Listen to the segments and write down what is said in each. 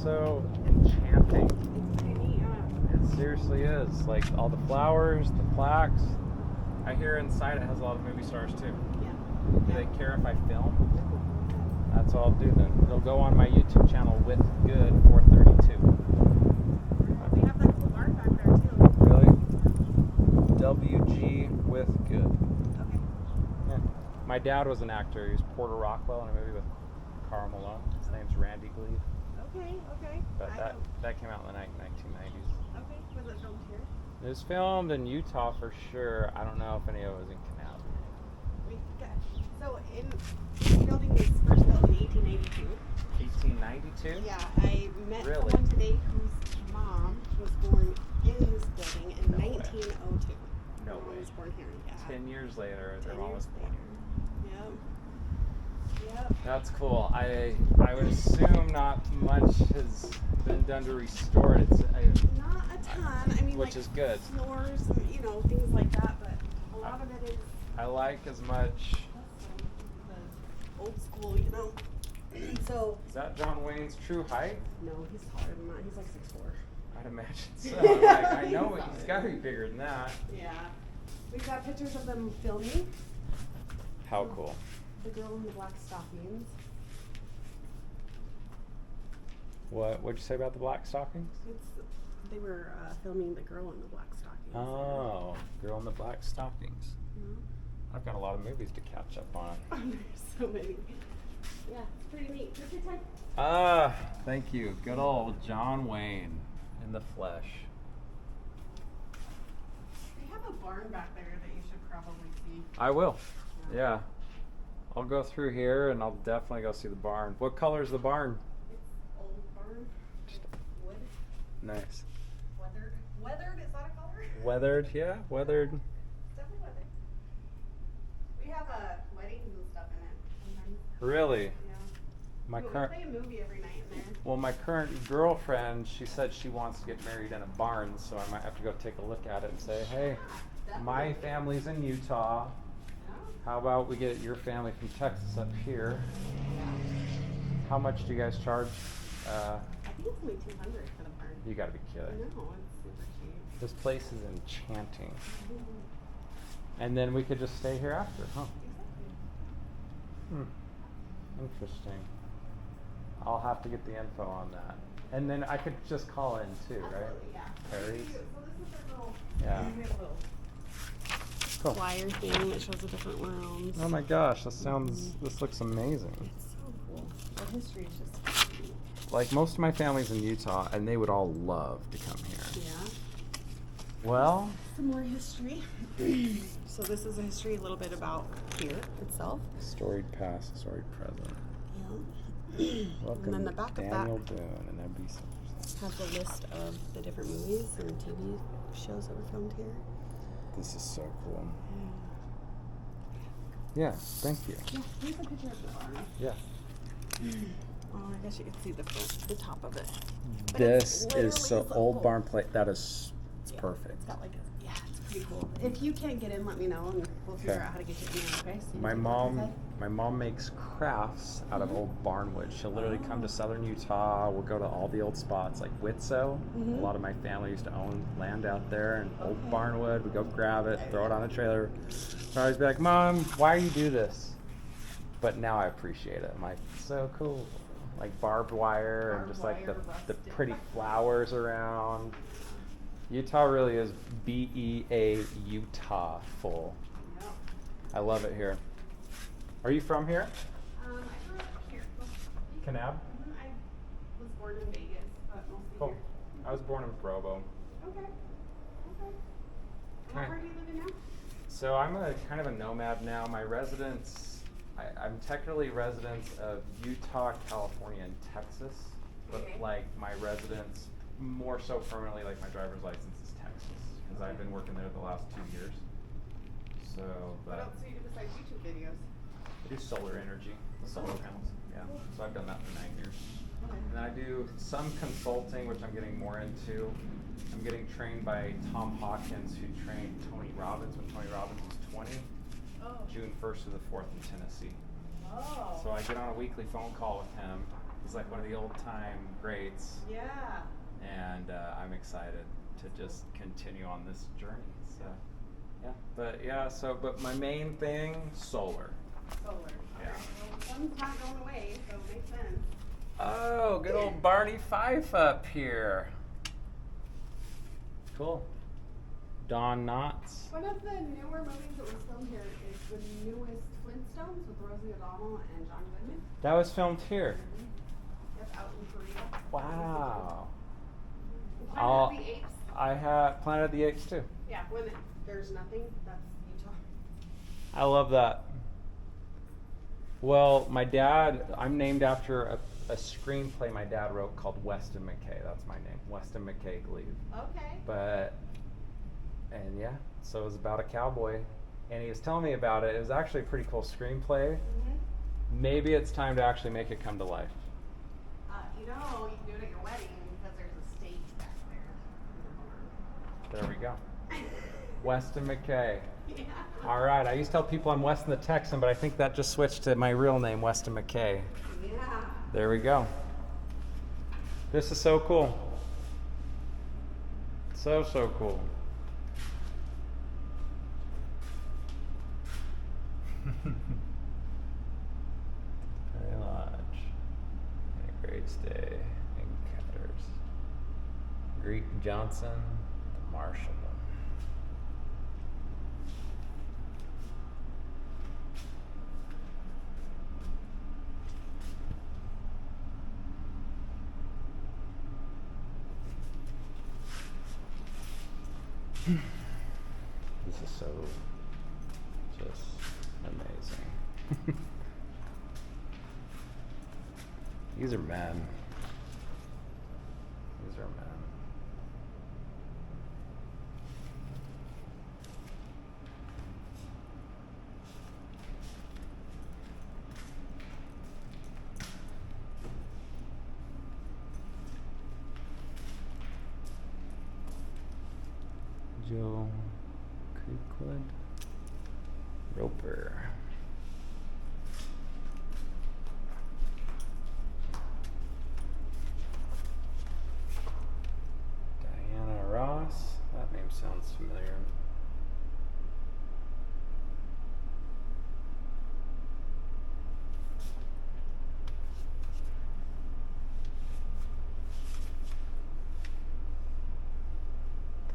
so enchanting. It's pretty neat, huh? It seriously is. Like all the flowers, the plaques. I hear inside it has a lot of movie stars too. Yeah. Do they care if I film? That's what I'll do then. It'll go on my YouTube channel with good 432. We have that cool bar back there too. Really? WG with good. Okay. Yeah. My dad was an actor. He was Porter Rockwell in a movie with Carl Malone. His name's Randy Gleave. Okay. But that came out in the 1990s. Okay. Was it filmed here? It was filmed in Utah for sure. I don't know if any of it was in Canal. So this building was first built in 1892. 1892? Yeah, I met Really? someone today whose mom was born in this building in No way. 1902. No Her mom way. was born here. Yeah. 10 years later, their 10 mom was years born here. Yep. That's cool. I would assume not much has been done to restore it. Not a ton. I mean, Which like is good. floors and things like that, but a lot of it is I like as much. the old school, So Is that John Wayne's true height? no, he's taller than that. He's like 6'4". I'd imagine so. I'm like, I know he's got to be bigger than that. Yeah. We've got pictures of them filming. How cool. The girl in the black stockings. What'd you say about the black stockings? They were filming the girl in the black stockings. Oh, Girl in the Black Stockings. I've got a lot of movies to catch up on. There's so many. Yeah, it's pretty neat. Take your time. Ah, thank you. Good old John Wayne in the flesh. We have a barn back there that you should probably see. I will. Yeah. I'll go through here and I'll definitely go see the barn. What color is the barn? It's old barn. Just Wood. nice. Weathered. Weathered, is that a color? Weathered, yeah, weathered. It's definitely weathered. We have weddings and stuff in it sometimes. Really? Yeah. My We current play a movie every night in there. Well, my current girlfriend, she said she wants to get married in a barn, so I might have to go take a look at it and say, hey, my family's in Utah. How about we get your family from Texas up here? How much do you guys charge? I think it's only $200 for the barn. You gotta be I kidding. know, it's super cheap. This place is enchanting. And then we could just stay here after, huh? Interesting. I'll have to get the info on that. And then I could just call in too, right? Absolutely, yeah. Perry's? So this is our little, Yeah. we have a little Cool. flyer thing that shows the different rooms. Oh my gosh, this looks amazing. It's so cool. The history is just Like most of my family's in Utah and they would all love to come here. yeah. Well, Some more history. So this is a history a little bit about here itself. storied past, storied present. Yeah. Welcome And then the back of that Daniel Boone and that'd be something. has a list of the different movies and TV shows that were filmed here. This is so cool. Yeah, thank you. Yeah, here's a picture of the barn. Yeah. Oh, I guess you can see the top of it. But This it's is so literally old cool. barn plate. That is it's Yeah, perfect. It's got like it's pretty cool. If you can't get in, let me know and we'll figure Okay. out how to get you in there, okay? So you My can go mom, inside. my mom makes crafts out of old barnwood. She'll literally come to southern Utah. We'll go to all the old spots like Whitso. A lot of my family used to own land out there and old barnwood. We go grab it, throw it on a trailer. I'd always be like, Mom, why do you do this? But now I appreciate it. I'm like, so cool. Like barbed wire and just like the pretty flowers around. Utah really is BEA Utah full. Yep. I love it here. Are you from here? I grew up here. Kanab? I was born in Vegas, but mostly Cool. here. I was born in Provo. Okay. And what Alright. part are you living now? So I'm a kind of a nomad now. My residence, I'm technically residents of Utah, California, and Texas. But Okay. like my residence, more so permanently, like my driver's license is Texas. Because I've been working there the last 2 years. So, What but else do you do besides YouTube videos? I do solar energy, the solar panels. Yeah. So I've done that for 9 years. Okay. And then I do some consulting, which I'm getting more into. I'm getting trained by Tom Hawkins, who trained Tony Robbins when Tony Robbins was 20, Oh. June 1st to the 4th in Tennessee. Oh. So I get on a weekly phone call with him. He's like one of the old time greats, Yeah. and I'm excited to just continue on this journey. So, yeah. But my main thing, solar. Solar. Yeah. Alright, well, the sun's not going away, so it makes sense. Oh, good old Barney Fife up here. Cool. Don Knotts. One of the newer movies that was filmed here is the newest Flintstones with Rosie O'Donnell and John Goodman. That was filmed here. Yep, out in Korea. Wow. Planet of the Apes. I have Planet of the Apes too. Yeah, when there's nothing, that's Utah. I love that. Well, my dad, I'm named after a screenplay my dad wrote called Weston McKay. That's my name, Weston McKay Glebe. Okay. And yeah, so it was about a cowboy. And he was telling me about it. It was actually a pretty cool screenplay. Mm-hmm. Maybe it's time to actually make it come to life. You know, you can do it at your wedding because there's a stage back there. There we go. Weston McKay. Yeah. All right, I used to tell people I'm Weston the Texan, but I think that just switched to my real name, Weston McKay. Yeah. There we go. This is so cool. So cool. Very large. And a great stay in Catters. Greek Johnson, the Marshall. This is so just amazing. These are men. These are men. Joe Creekwood Roper. Diana Ross. That name sounds familiar.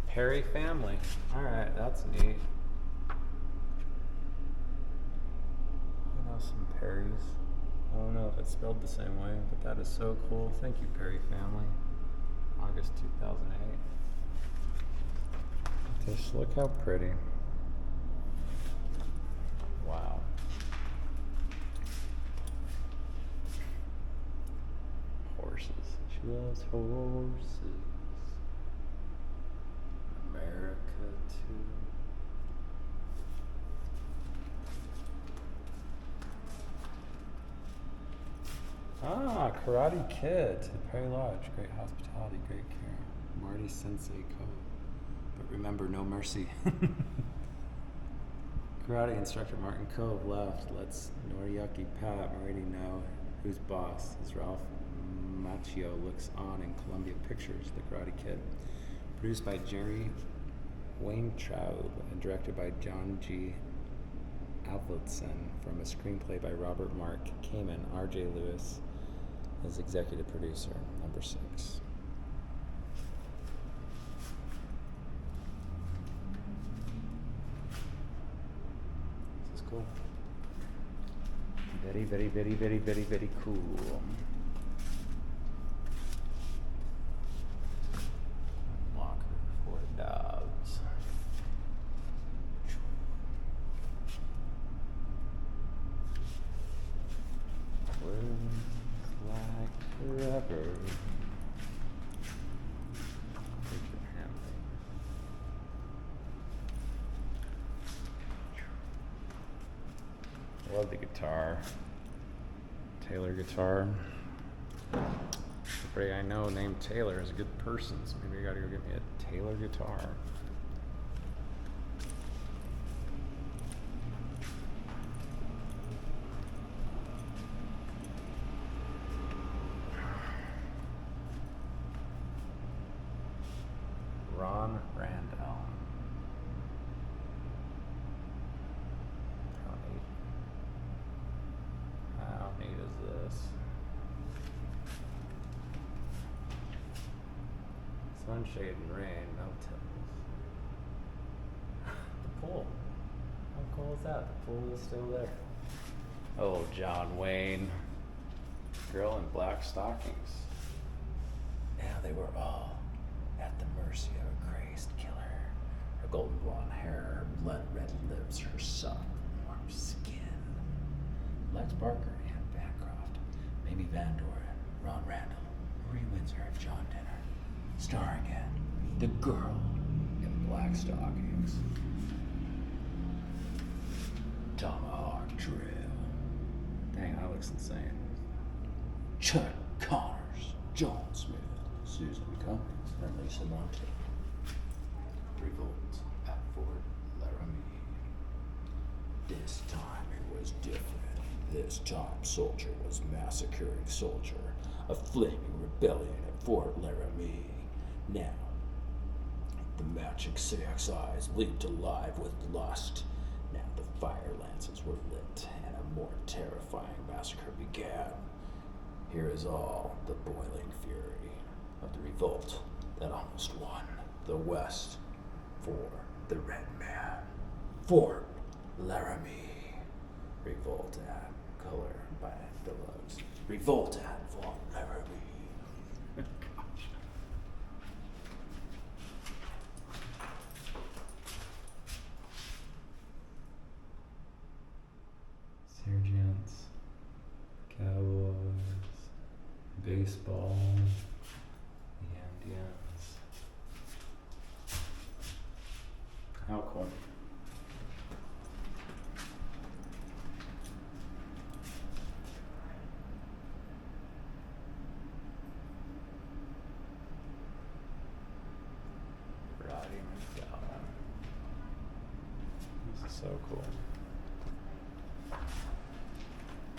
Perry family. All right, that's neat. I know some Perrys. I don't know if it's spelled the same way, but that is so cool. Thank you, Perry family. August 2008. Just look how pretty. Wow. Horses. She loves horses. America too. Ah, Karate Kid to the Perry Lodge. Great hospitality, great care. Marty Sensei Cove. But remember, no mercy. Karate instructor Martin Cove left. Let's Noriaki Pat already know who's boss. As Ralph Macchio looks on in Columbia Pictures, The Karate Kid. Produced by Jerry Weintraub and directed by John G. Avildsen from a screenplay by Robert Mark Kamen. R.J. Lewis is executive producer. Number 6. This is cool. Very, very, very, very, very, very cool. Locker for dogs. Words like forever. Richard Hamlin. Love the guitar. Taylor guitar. Everybody I know named Taylor is a good person, so maybe I gotta go get me a Taylor guitar. Sunshade and rain, motels. The pool. How cool is that? The pool is still there. Oh, John Wayne. Girl in black stockings. Yeah, they were all at the mercy of a crazed killer. Her golden blonde hair, her blood red lips, her soft, warm skin. Lex Barker, Anne Bancroft, Mamie Van Doren, Ron Randall, Marie Windsor, and John Denner. Starring in The Girl in Black Stockings. Tomahawk Trail. Dang, that looks insane. Chuck Connors, John Smith, Susan Cummings, and Lisa Monte. Revolt at Fort Laramie. This time it was different. This time Soldier was massacring Soldier, a flaming rebellion at Fort Laramie. Now, the magic CXIs leaped alive with lust. Now the fire lances were lit, and a more terrifying massacre began. Here is all the boiling fury of the revolt that almost won the West for the Red Man. Fort Laramie. Revolt at color by Phillips. Revolt at Fort Laramie. Sergeants, Cowboys, baseball, the Indians. How cool. Roddy McDowell. This is so cool.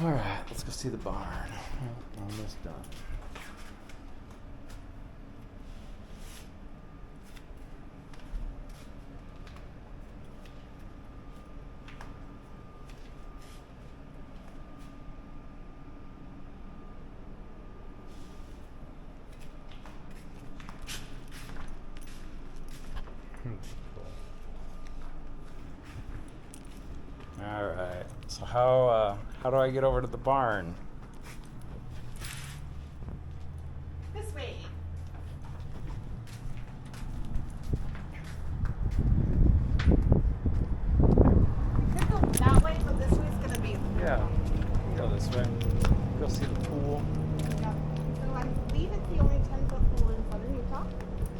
Alright, let's go see the barn. Almost done. Alright, so how do I get over to the barn? This way. We could go that way, but this way's gonna be. Yeah, go this way. Go see the pool. Yeah. So I believe it's the only 10-foot pool in southern Utah.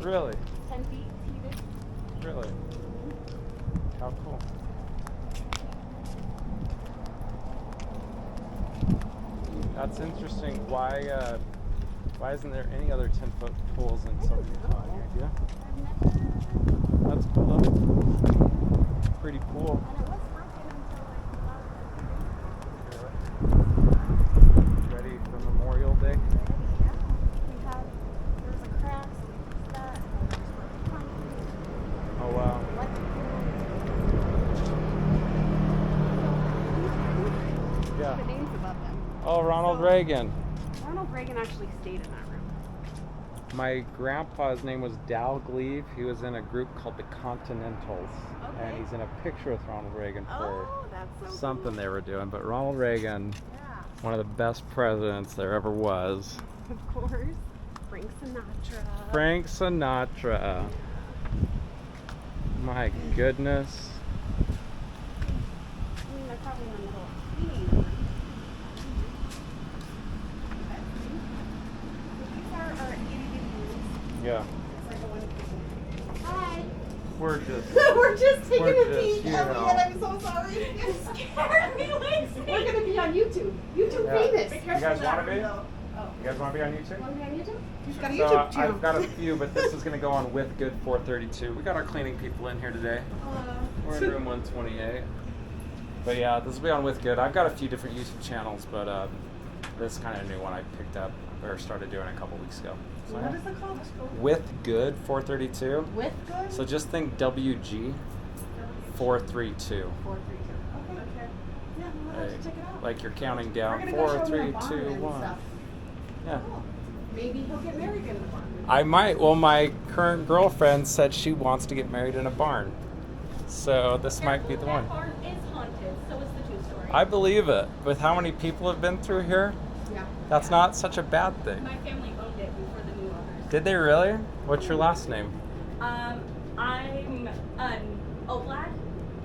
Really? 10 feet heated. Really? How cool. That's interesting. Why isn't there any other 10-foot pools in Southern Utah? Any idea? That's cool though. Pretty cool. And it was working until like Ready for Memorial Day? yeah. There was a crash, so we fixed that, and then there's work. Oh wow. Yeah. The names above them. Oh, Ronald So- Reagan. Ronald Reagan actually stayed in that room. My grandpa's name was Dalgleave. He was in a group called the Continentals. Okay. And he's in a picture with Ronald Reagan for Oh, that's so something cool. they were doing. But Ronald Reagan, Yeah, one of the best presidents there ever was. of course. Frank Sinatra. Frank Sinatra. My goodness. I mean, they're probably in the middle of cleaning room. These are our itty-bitty rooms. Yeah. It's like a one. Hi. We're just We're just taking We're a just, peek. you know. Elliot, I'm so sorry. You scared me, Lacey. We're gonna be on YouTube. YouTube Yeah. famous. You guys want to be? Oh. You guys want to be on YouTube? Want to be on YouTube? He's got a So YouTube channel. I've got a few, but this is going to go on with Good 432. We got our cleaning people in here today. We're in room 128. But yeah, this will be on with Good. I've got a few different YouTube channels, but this is kind of a new one I picked up or started doing a couple weeks ago. So, What is it called? With Good 432. With good? So just think WG 432. 432. Okay. Yeah, we'll have to check it out. Like you're counting We're down gonna go show 4, them 3, the barn 2, and 1. stuff. Yeah. Cool. Maybe he'll get married in the barn. I might. Well, my current girlfriend said she wants to get married in a barn. So this might be the one. That barn is haunted, so is the two-story. I believe it. With how many people have been through here, Yeah. that's not such a bad thing. My family owned it before the new owners. Did they really? What's your last name? I'm an Oblad.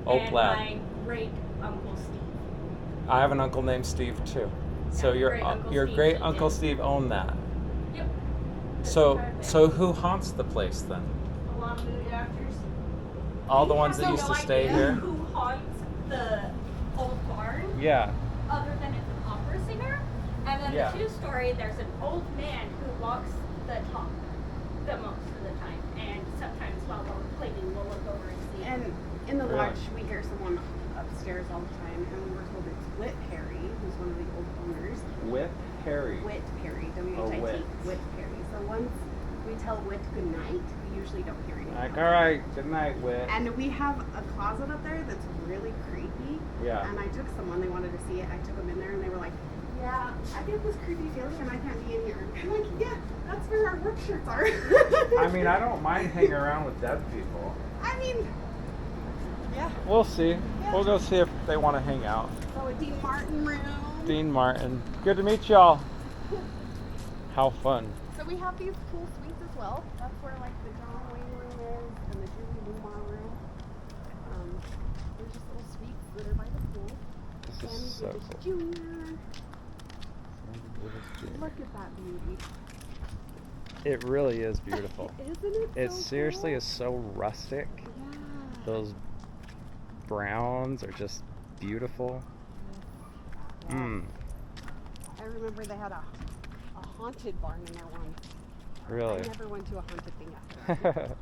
Oblad. And my great uncle Steve. I have an uncle named Steve too. So Yeah, your great-uncle your Steve great lived uncle in- Steve owned that. Yep. So who haunts the place then? A lot of movie actors. All the We ones have that used no to stay idea here? Who haunts the old barn? Yeah. Other than it's an opera singer, and then Yeah. the two-story, there's an old man who walks the top the most of the time, and sometimes while we're cleaning, we'll look over and see. And in the Really? lodge, we hear someone upstairs all the time, and we were told it's Whit Perry, who's one of the old owners. With Harry. Whit Perry, Oh, W-H-I-T, Whit. Whit Perry. So once we tell Whit good night, we usually don't hear anything. Like, all right, good night, Whit. And we have a closet up there that's really creepy. Yeah. And I took someone, they wanted to see it. I took them in there, and they were like, "Yeah, I get this creepy feeling, and I can't be in here." I'm like, "Yeah, that's where our work shirts are." I mean, I don't mind hanging around with dead people. I mean, yeah. We'll see. We'll go see if they want to hang out. So a Dean Martin room. Dean Martin. Good to meet y'all. How fun. So we have these cool suites as well. That's where like the John Wayne room is and the Julie Newmar room. There's just little suites that are by the pool. This Sammy is so Davis cool. Jr. Look at that beauty. It really is beautiful. Isn't it? It so seriously cool? is so rustic. Yeah. Those browns are just beautiful. Yeah. Mmm. I remember they had a haunted barn in there once. Really. I never went to a haunted thing after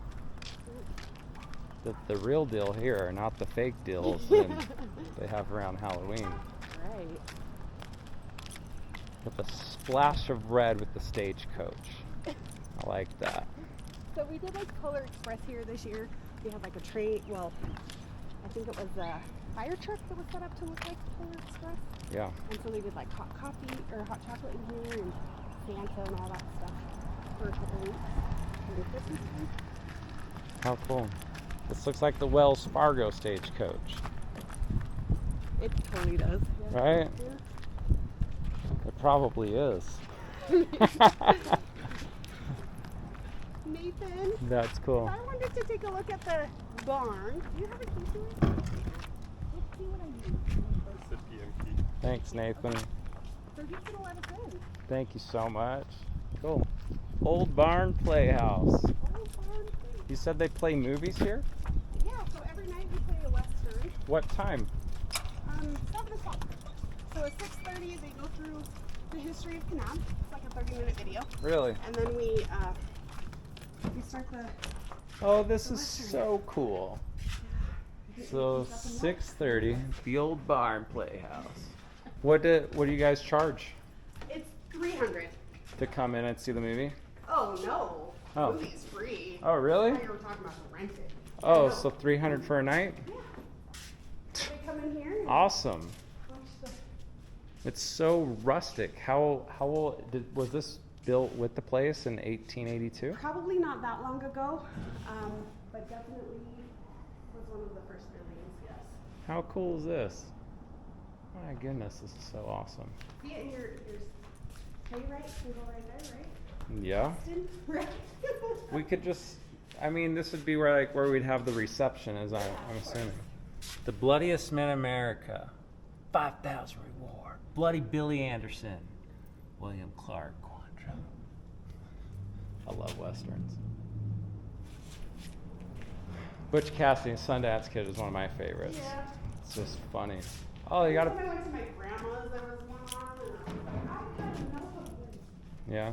that. the real deal here, not the fake deals that they have around Halloween. Right. With a splash of red with the stagecoach. I like that. So we did like Polar Express here this year. We had like a train, well, I think it was a fire truck that was set up to look like Polar Express. Yeah. And so they did like hot coffee or hot chocolate in here and Santa and all that stuff for a couple weeks. And the Christmas tree. How cool. This looks like the Wells Fargo stagecoach. It totally does. Yeah. Right? It probably is. Nathan, That's cool. I wanted to take a look at the barn. Do you have a key to it? Let's see what I need. Thanks, Nathan. So he's gonna let us in. Thank you so much. Cool. Old Barn Playhouse. Oh, barn. You said they play movies here? Yeah, so every night we play a Western. What time? 7 o'clock. So at 6:30 they go through the history of Kanab. It's like a 30-minute video. Really? And then we start the... Oh, this is so cool. So 6:30, the Old Barn Playhouse. What do you guys charge It's $300. to come in and see the movie? Oh, no. Oh. The movie's free. Oh, really? I thought you were talking about to rent it. Oh, No. so $300 for a night? Yeah. They come in here and Awesome. watch the... It's so rustic. How old was this built with the place in 1882? Probably not that long ago, but definitely was one of the first buildings, yes. How cool is this? My goodness, this is so awesome. Yeah, your playwright can go right there, right? Yeah. Austin? Right. We could just, I mean, this would be where we'd have the reception, as I'm assuming. The bloodiest man in America, 5,000 reward. Bloody Billy Anderson, William Clark Quantrill. I love westerns. Butch Cassidy and Sundance Kid is one of my favorites. Yeah. It's just funny. Oh, you gotta. When I went to my grandma's, there was one on, and I was like, I had enough of this. Yeah.